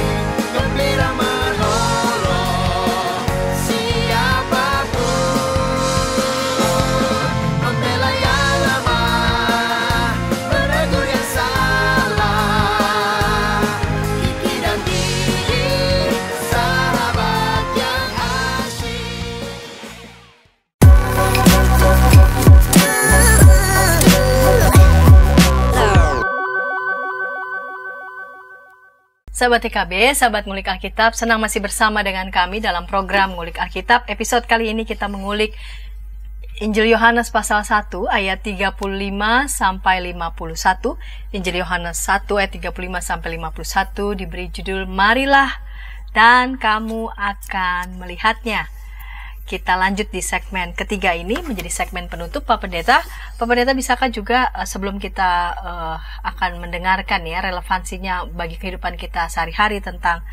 gembira menolong siapapun, membela yang lemah, menegur yang salah. Kiki dan Didi, sahabat yang asyik. Sahabat TKB, sahabat ngulik Alkitab, senang masih bersama dengan kami dalam program Ngulik Alkitab. Episode kali ini kita mengulik Injil Yohanes pasal 1 ayat 35 sampai 51. Injil Yohanes 1 ayat 35 sampai 51 diberi judul Marilah dan kamu akan melihatnya. Kita lanjut di segmen ketiga ini menjadi segmen penutup Pak Pendeta. Pak Pendeta, bisakah juga sebelum kita akan mendengarkan ya relevansinya bagi kehidupan kita sehari-hari tentang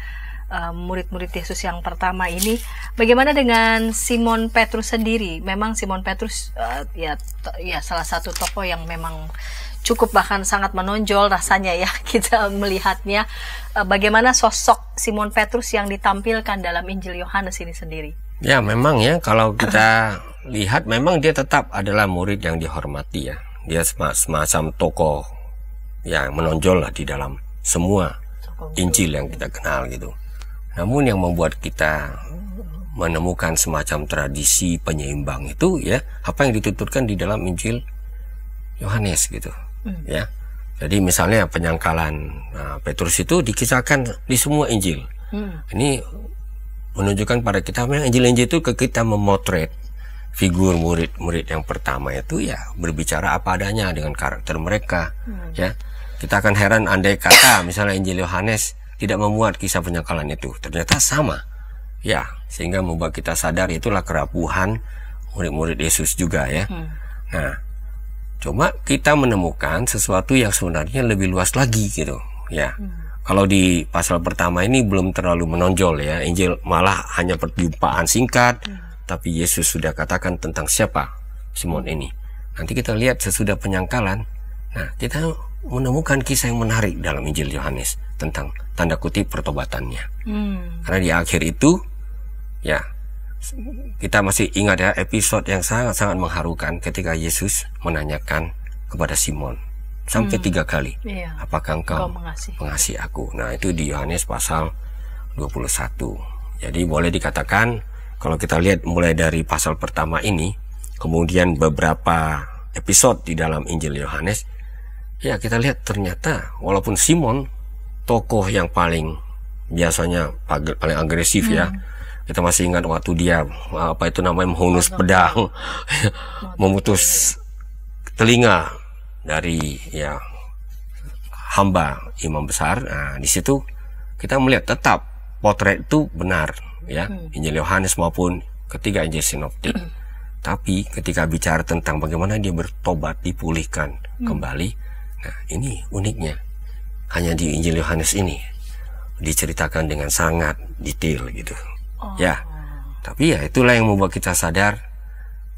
murid-murid Yesus yang pertama ini, bagaimana dengan Simon Petrus sendiri? Memang Simon Petrus ya salah satu tokoh yang memang cukup bahkan sangat menonjol rasanya ya kita melihatnya. Bagaimana sosok Simon Petrus yang ditampilkan dalam Injil Yohanes ini sendiri? Ya memang ya, kalau kita lihat memang dia tetap adalah murid yang dihormati ya. Dia semacam tokoh yang menonjol lah di dalam semua Injil yang kita kenal gitu. Namun yang membuat kita menemukan semacam tradisi penyeimbang itu ya, apa yang dituturkan di dalam Injil Yohanes gitu ya. Jadi misalnya penyangkalan Petrus itu dikisahkan di semua Injil. Ini menunjukkan pada kita memang Injil-Injil itu kita memotret figur murid-murid yang pertama itu ya berbicara apa adanya dengan karakter mereka ya. Kita akan heran andai kata misalnya Injil Yohanes tidak memuat kisah penyangkalan itu, ternyata sama ya, sehingga membuat kita sadar itulah kerapuhan murid-murid Yesus juga ya. Nah, Cuma kita menemukan sesuatu yang sebenarnya lebih luas lagi gitu, ya. Kalau di pasal pertama ini belum terlalu menonjol ya, Injil malah hanya perjumpaan singkat, tapi Yesus sudah katakan tentang siapa Simon ini. Nanti kita lihat sesudah penyangkalan, nah kita menemukan kisah yang menarik dalam Injil Yohanes tentang tanda kutip pertobatannya. Karena di akhir itu, ya kita masih ingat ya episode yang sangat-sangat mengharukan ketika Yesus menanyakan kepada Simon sampai 3 kali, apakah engkau mengasihi aku? Nah itu di Yohanes pasal 21. Jadi boleh dikatakan kalau kita lihat mulai dari pasal pertama ini, kemudian beberapa episode di dalam Injil Yohanes, ya kita lihat ternyata walaupun Simon tokoh yang paling biasanya paling agresif ya. Kita masih ingat waktu dia menghunus pedang, memutus telinga dari ya hamba imam besar. Nah, di situ kita melihat tetap potret itu benar ya, Injil Yohanes maupun ketiga Injil Sinoptik. Tapi ketika bicara tentang bagaimana dia bertobat, dipulihkan kembali, nah ini uniknya. Hanya di Injil Yohanes ini diceritakan dengan sangat detail gitu. Ya, tapi ya itulah yang membuat kita sadar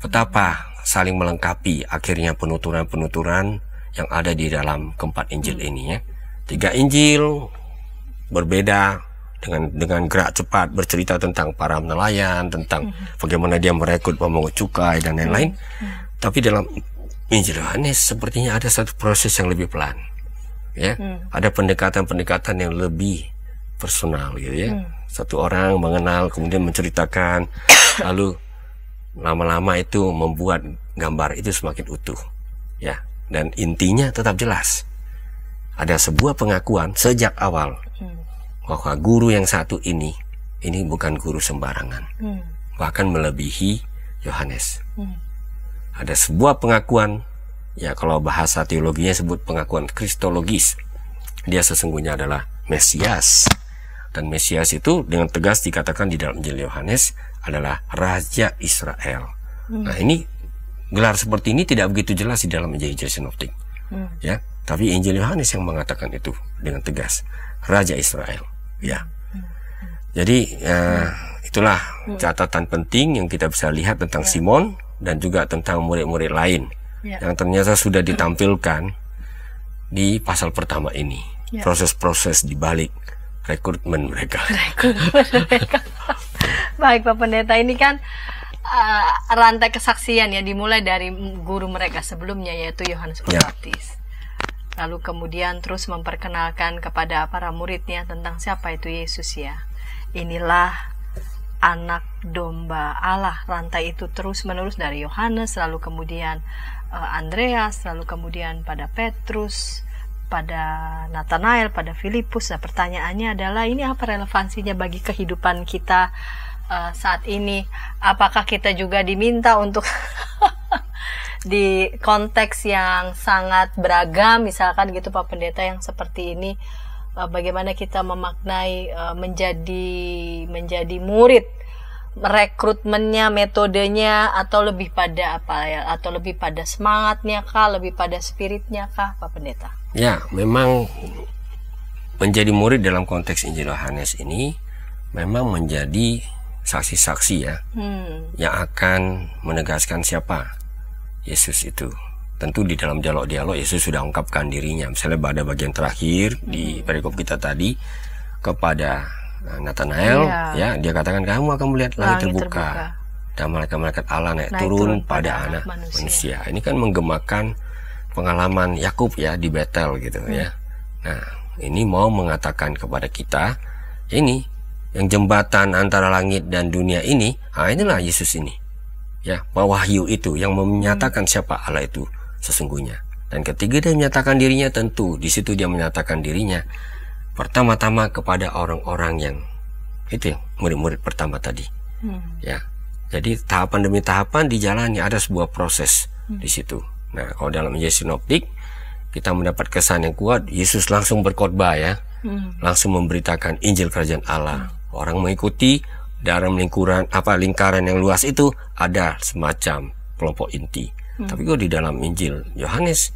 betapa saling melengkapi akhirnya penuturan-penuturan yang ada di dalam keempat Injil ini ya. 3 Injil berbeda dengan gerak cepat bercerita tentang para nelayan, tentang bagaimana dia merekrut pemungut cukai dan lain-lain. Tapi dalam Injil Yohanes sepertinya ada satu proses yang lebih pelan. Ya, ada pendekatan-pendekatan yang lebih personal gitu ya. Satu orang mengenal kemudian menceritakan, lalu lama-lama itu membuat gambar itu semakin utuh ya, dan intinya tetap jelas. Ada sebuah pengakuan sejak awal bahwa guru yang satu ini bukan guru sembarangan, bahkan melebihi Yohanes. Ada sebuah pengakuan, ya kalau bahasa teologinya sebut pengakuan kristologis, dia sesungguhnya adalah Mesias. Dan Mesias itu dengan tegas dikatakan di dalam Injil Yohanes adalah Raja Israel. Nah ini gelar seperti ini tidak begitu jelas di dalam Injil Sinoptik, ya. Tapi Injil Yohanes yang mengatakan itu dengan tegas, Raja Israel, ya. Jadi itulah catatan penting yang kita bisa lihat tentang Simon dan juga tentang murid-murid lain yang ternyata sudah ditampilkan di pasal pertama ini. Proses-proses di balik rekrutmen mereka. Baik Pak Pendeta, ini kan rantai kesaksian ya, dimulai dari guru mereka sebelumnya yaitu Yohanes Pembaptis. Lalu kemudian terus memperkenalkan kepada para muridnya tentang siapa itu Yesus ya. Inilah anak domba Allah. Rantai itu terus menerus dari Yohanes, lalu kemudian Andreas, lalu kemudian pada Petrus, pada Nathanael, pada Filipus. Nah, pertanyaannya adalah ini apa relevansinya bagi kehidupan kita saat ini? Apakah kita juga diminta untuk di konteks yang sangat beragam, misalkan gitu Pak Pendeta, yang seperti ini, bagaimana kita memaknai menjadi murid, rekrutmennya, metodenya, atau lebih pada apa ya, atau lebih pada semangatnya kah, lebih pada spiritnya kah Pak Pendeta? Ya, memang menjadi murid dalam konteks Injil Yohanes ini memang menjadi saksi-saksi ya, yang akan menegaskan siapa Yesus itu. Tentu di dalam dialog-dialog Yesus sudah ungkapkan dirinya. Misalnya pada bagian terakhir di perikop kita tadi kepada Nathanael, ya dia katakan kamu akan melihat langit terbuka dan malaikat-malaikat Allah naik turun pada anak manusia. Ini kan menggemakan pengalaman Yakub ya di Betel gitu ya. Nah, ini mau mengatakan kepada kita ini yang jembatan antara langit dan dunia ini, inilah Yesus ini. Ya, wahyu itu yang menyatakan siapa Allah itu sesungguhnya. Dan ketiga dia menyatakan dirinya, tentu di situ dia menyatakan dirinya pertama-tama kepada orang-orang yang itu murid-murid pertama tadi. Ya. Jadi tahapan demi tahapan dijalani, ada sebuah proses di situ. Nah, kalau dalam Injil Sinoptik kita mendapat kesan yang kuat, Yesus langsung berkhotbah ya, langsung memberitakan Injil Kerajaan Allah. Orang mengikuti dalam lingkaran yang luas itu ada semacam kelompok inti. Tapi kok di dalam Injil Yohanes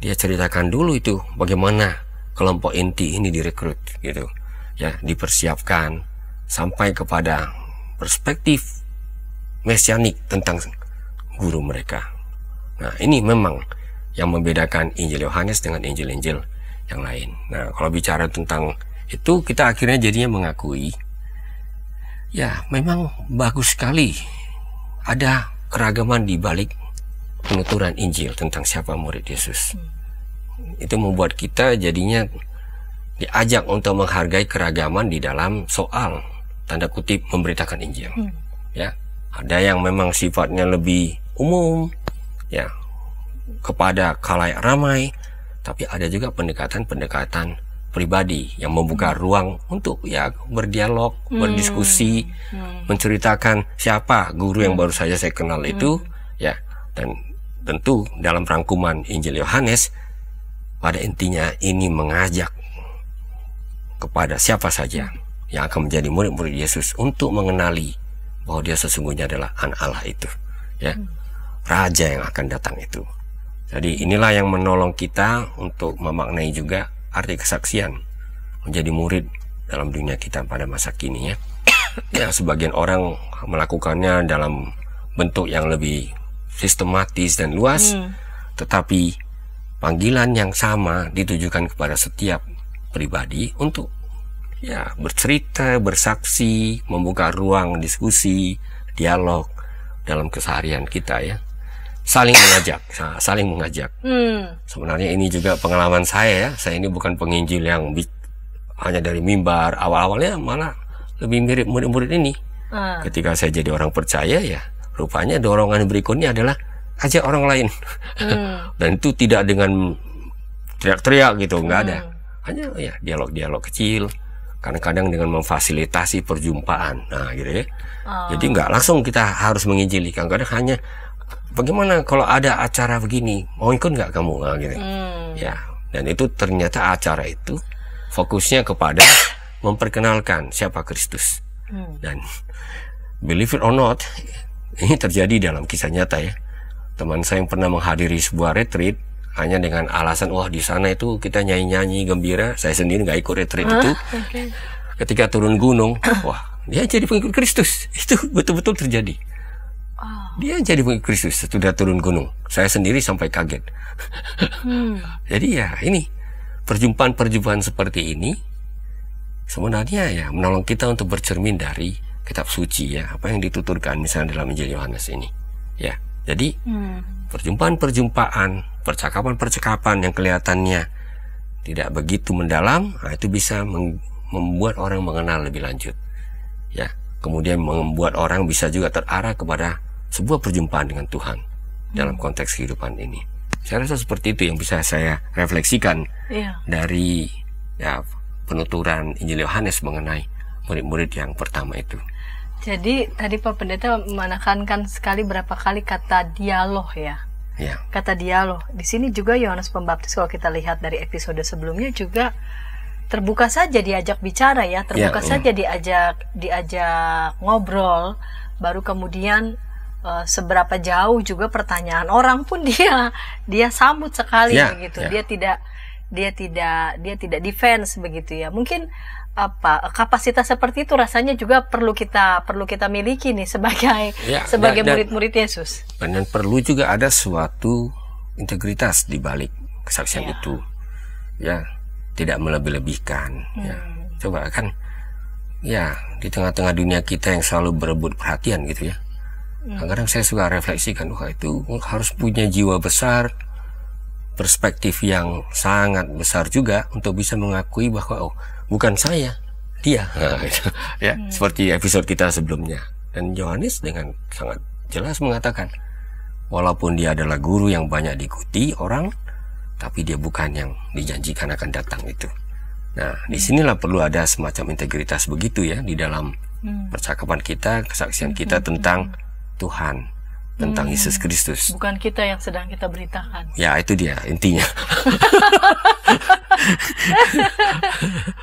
dia ceritakan dulu itu bagaimana kelompok inti ini direkrut gitu ya, dipersiapkan sampai kepada perspektif mesianik tentang guru mereka. Nah, ini memang yang membedakan Injil Yohanes dengan Injil-Injil yang lain. Nah, kalau bicara tentang itu, kita akhirnya jadinya mengakui ya memang bagus sekali ada keragaman di balik penuturan Injil tentang siapa murid Yesus. Itu membuat kita jadinya diajak untuk menghargai keragaman di dalam soal tanda kutip memberitakan Injil. Ya, ada yang memang sifatnya lebih umum ya kepada khalayak ramai, tapi ada juga pendekatan-pendekatan pribadi yang membuka ruang untuk ya berdialog, berdiskusi, menceritakan siapa guru yang baru saja saya kenal itu ya. Dan tentu dalam rangkuman Injil Yohanes pada intinya ini mengajak kepada siapa saja yang akan menjadi murid-murid Yesus untuk mengenali bahwa dia sesungguhnya adalah anak Allah itu ya, raja yang akan datang itu. Jadi inilah yang menolong kita untuk memaknai juga arti kesaksian menjadi murid dalam dunia kita pada masa kini ya. Ya, sebagian orang melakukannya dalam bentuk yang lebih sistematis dan luas, tetapi panggilan yang sama ditujukan kepada setiap pribadi untuk ya bercerita, bersaksi, membuka ruang diskusi, dialog dalam keseharian kita ya. Saling mengajak. Sebenarnya ini juga pengalaman saya ya. Saya ini bukan penginjil yang hanya dari mimbar. Awal-awalnya malah lebih mirip murid-murid ini. Ketika saya jadi orang percaya ya, rupanya dorongan berikutnya adalah ajak orang lain. Dan itu tidak dengan teriak-teriak gitu, nggak ada. Hanya ya dialog-dialog kecil. Kadang-kadang dengan memfasilitasi perjumpaan. Nah gitu ya. Jadi nggak langsung kita harus menginjili. Kadang-kadang hanya bagaimana kalau ada acara begini, mau ikut nggak kamu? Nah, gitu. Ya, dan itu ternyata acara itu fokusnya kepada memperkenalkan siapa Kristus. Dan believe it or not, ini terjadi dalam kisah nyata ya. Teman saya yang pernah menghadiri sebuah retreat hanya dengan alasan wah di sana itu kita nyanyi-nyanyi gembira. Saya sendiri nggak ikut retreat itu. Ketika turun gunung, wah dia jadi pengikut Kristus. Itu betul-betul terjadi. Dia jadi pengikut Kristus sudah turun gunung. Saya sendiri sampai kaget. Jadi ya ini perjumpaan-perjumpaan seperti ini sebenarnya ya menolong kita untuk bercermin dari kitab suci ya, apa yang dituturkan misalnya dalam Injil Yohanes ini. Ya, jadi perjumpaan-perjumpaan, percakapan-percakapan yang kelihatannya tidak begitu mendalam, nah itu bisa membuat orang mengenal lebih lanjut. Ya, kemudian membuat orang bisa juga terarah kepada sebuah perjumpaan dengan Tuhan dalam konteks kehidupan ini. Saya rasa seperti itu yang bisa saya refleksikan dari ya penuturan Injil Yohanes mengenai murid-murid yang pertama itu. Jadi tadi Pak Pendeta menekankan sekali berapa kali kata dialog ya. Kata dialog. Di sini juga Yohanes Pembaptis kalau kita lihat dari episode sebelumnya juga terbuka saja diajak bicara ya, terbuka saja diajak ngobrol, baru kemudian seberapa jauh juga pertanyaan orang pun dia sambut sekali begitu. Dia tidak defense begitu ya. Mungkin kapasitas seperti itu rasanya juga perlu kita miliki nih sebagai murid-murid Yesus. Dan perlu juga ada suatu integritas di balik kesaksian itu. Ya, tidak melebih-lebihkan ya. Coba kan ya di tengah-tengah dunia kita yang selalu berebut perhatian gitu ya. Kadang-kadang saya suka refleksikan, wah itu harus punya jiwa besar, perspektif yang sangat besar juga untuk bisa mengakui bahwa bukan saya, dia. Nah, gitu. Ya, seperti episode kita sebelumnya. Dan Yohanes dengan sangat jelas mengatakan, walaupun dia adalah guru yang banyak diikuti orang, tapi dia bukan yang dijanjikan akan datang itu. Nah, disinilah perlu ada semacam integritas begitu ya di dalam percakapan kita, kesaksian kita tentang Tuhan, tentang Yesus Kristus. Bukan kita yang sedang kita beritakan. Ya, itu dia intinya.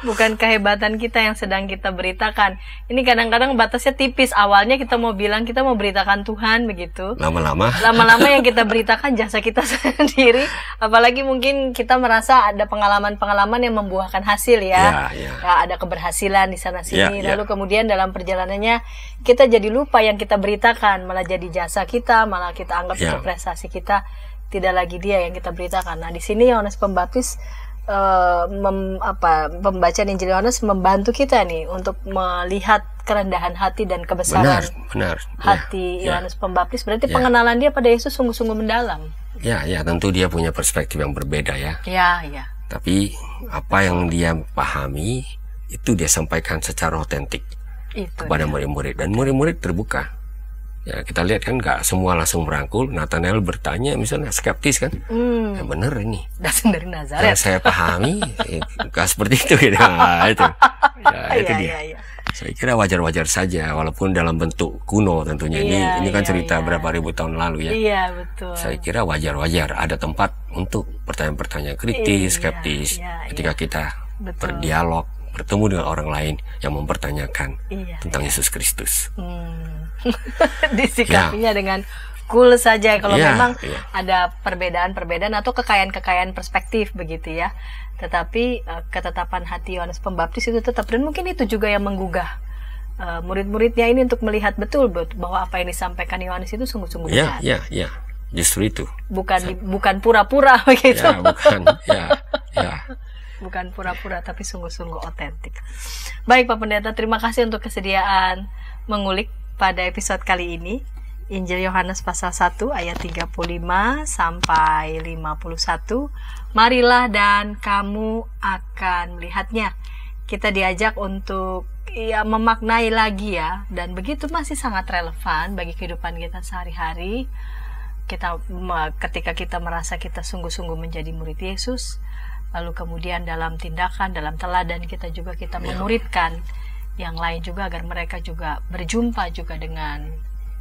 Bukan kehebatan kita yang sedang kita beritakan. Ini kadang-kadang batasnya tipis. Awalnya kita mau bilang kita mau beritakan Tuhan begitu. Lama-lama yang kita beritakan jasa kita sendiri. Apalagi mungkin kita merasa ada pengalaman-pengalaman yang membuahkan hasil ya. Ya, ada keberhasilan di sana sini. Lalu kemudian dalam perjalanannya kita jadi lupa yang kita beritakan, malah jadi jasa kita, malah kita anggap itu prestasi kita, tidak lagi dia yang kita beritakan. Nah, di sini Yohanes Pembaptis pembacaan Injil Yohanes membantu kita nih untuk melihat kerendahan hati dan kebesaran hati Yohanes Pembaptis. Berarti pengenalan dia pada Yesus sungguh-sungguh mendalam. Ya, tentu dia punya perspektif yang berbeda ya. Ya. Tapi apa yang dia pahami itu dia sampaikan secara otentik kepada murid-murid, dan murid-murid terbuka. Ya, kita lihat kan nggak semua langsung merangkul. Nathanael bertanya misalnya, skeptis kan, yang bener ini datang dari Nazaret. Saya pahami nggak seperti itu gitu. Nah, itu dia. Saya kira wajar-wajar saja, walaupun dalam bentuk kuno tentunya. Ini kan cerita berapa ribu tahun lalu ya. Iya, betul. Saya kira wajar-wajar ada tempat untuk pertanyaan-pertanyaan kritis, skeptis ketika kita berdialog, bertemu dengan orang lain yang mempertanyakan tentang Yesus Kristus. Disikapinya dengan cool saja kalau memang ada perbedaan-perbedaan atau kekayaan-kekayaan perspektif begitu ya. Tetapi ketetapan hati Yohanes Pembaptis itu tetap, dan mungkin itu juga yang menggugah murid-muridnya ini untuk melihat betul bahwa apa yang disampaikan Yohanes itu sungguh-sungguh benar. Ya, justru itu. Bukan pura-pura begitu. Bukan pura-pura, tapi sungguh-sungguh otentik. Baik Pak Pendeta, terima kasih untuk kesediaan mengulik pada episode kali ini. Injil Yohanes pasal 1 ayat 35 sampai 51. Marilah dan kamu akan melihatnya. Kita diajak untuk memaknai lagi ya, dan begitu masih sangat relevan bagi kehidupan kita sehari-hari. Ketika kita merasa kita sungguh-sungguh menjadi murid Yesus, lalu kemudian dalam tindakan, dalam teladan kita juga kita memuridkan yang lain juga agar mereka juga berjumpa juga dengan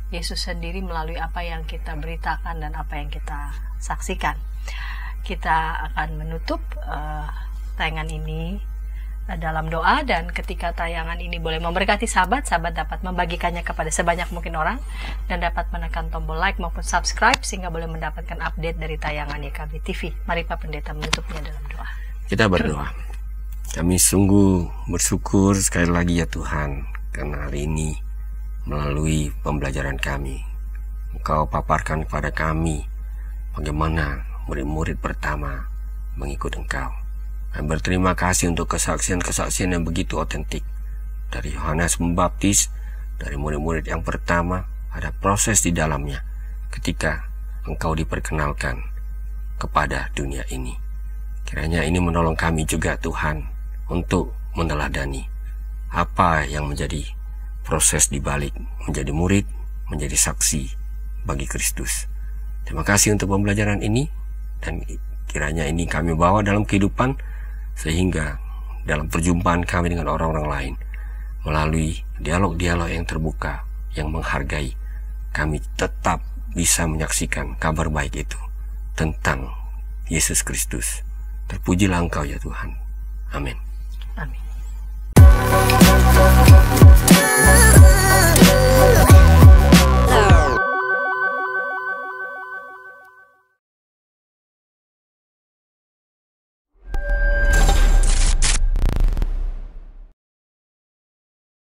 Yesus sendiri melalui apa yang kita beritakan dan apa yang kita saksikan. Kita akan menutup tayangan ini dalam doa, dan ketika tayangan ini boleh memberkati sahabat dapat membagikannya kepada sebanyak mungkin orang dan dapat menekan tombol like maupun subscribe sehingga boleh mendapatkan update dari tayangan YKB TV. Mari Pak Pendeta menutupnya dalam doa. Kita berdoa. Kami sungguh bersyukur sekali lagi ya Tuhan, karena hari ini melalui pembelajaran kami Engkau paparkan kepada kami bagaimana murid-murid pertama mengikut Engkau. Dan berterima kasih untuk kesaksian-kesaksian yang begitu otentik dari Yohanes Pembaptis, dari murid-murid yang pertama. Ada proses di dalamnya ketika Engkau diperkenalkan kepada dunia ini. Kiranya ini menolong kami juga Tuhan untuk meneladani apa yang menjadi proses dibalik menjadi murid, menjadi saksi bagi Kristus. Terima kasih untuk pembelajaran ini, dan kiranya ini kami bawa dalam kehidupan sehingga dalam perjumpaan kami dengan orang-orang lain melalui dialog-dialog yang terbuka, yang menghargai, kami tetap bisa menyaksikan kabar baik itu tentang Yesus Kristus. Terpujilah Engkau ya Tuhan. Amin. Amin.